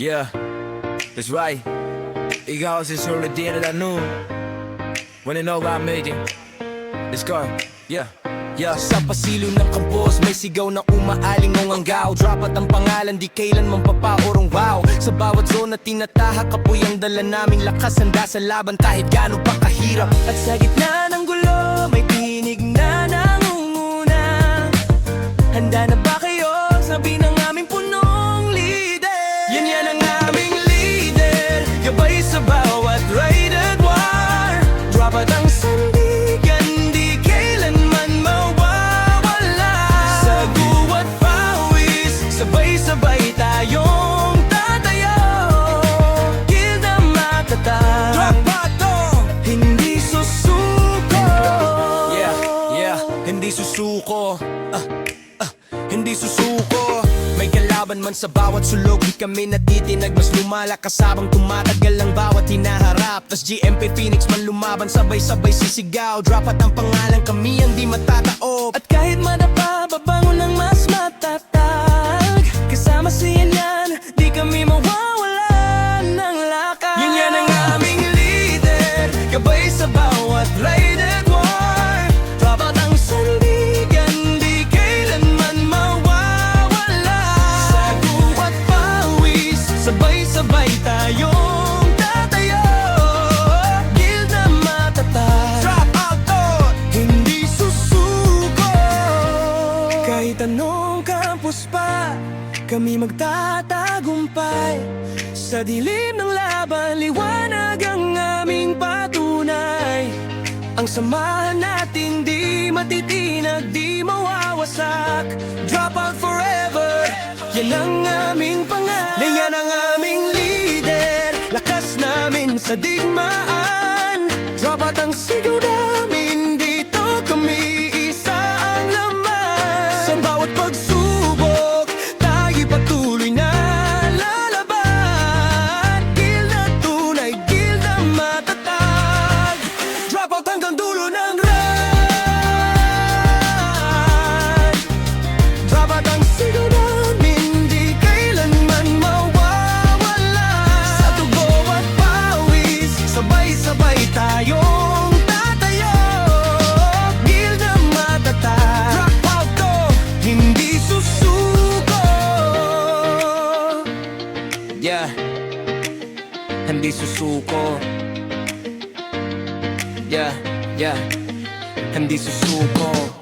Yeah, that's right. Ikaw si Suladina Danu. When you know about making, let's go. Yeah. Yeah. Sa pasilyo ng kampus, may sigaw na umaaling ng anggaw. Drop at ang pangalan, di kailan mapapaurong wow. Sa bawat zone na tinatahak, kapoy ang dala naming lakas. Handa sa laban kahit gaano pa kahirap. At sa gitna ng gulo, may tinig na nangunguna. Handa na ba kayo? Sabi ng aming punong leader. Yan ang aming leader, gabay sa bawat raid at war. Drop at ang sandigan, di kailanman mawawala. Sa guwat pawis, sabay-sabay tayong tatayo. Gilda matatag, drop at to, hindi susuko. Yeah, hindi susuko. Hindi susuko. May kalaban man sa bawat sulok, di kami natitinag. Mas lumalakas habang tumatagal ang bawat hinaharap. Tas GMP Phoenix man lumaban, sabay-sabay sisigaw. Drop at ang pangalan, kami ang di matataob. At kahit madapa, babangon ng mas matatag. Kasama si Yan, di kami mawawalan ng lakas. Yan ang aming leader, gabay sa bawat raid at war. Drop at ang sandigan, di kailanman mawawala. Sa guwat pawis, sabay-sabay tayong tatayo. Gilda matatag, drop out to, hindi susuko. Kahit anong campus pa, kami magtatagumpay. Sa dilim ng laban, liwanag ang aming patunay. Ang samahan natin di matitinag, di mawawasak. Drop out forever, yan ang aming pangalan. Yan ang aming leader, lakas namin sa digmaan. Drop out ang sigaw namin, dito kami isa ang laman. Sa bawat pagsubok, tayo patuloy na lalaban. Gilda tunay, gilda matatag. Drop out hanggang dulo ng ride. Drop out ang sigaw namin, di kailanman mawawala. Sa tugo at pawis, sabay-sabay tayong tatayo. Gilda matatag, drop out to, hindi susuko. Yeah, hindi susuko. Yeah, hindi susuko.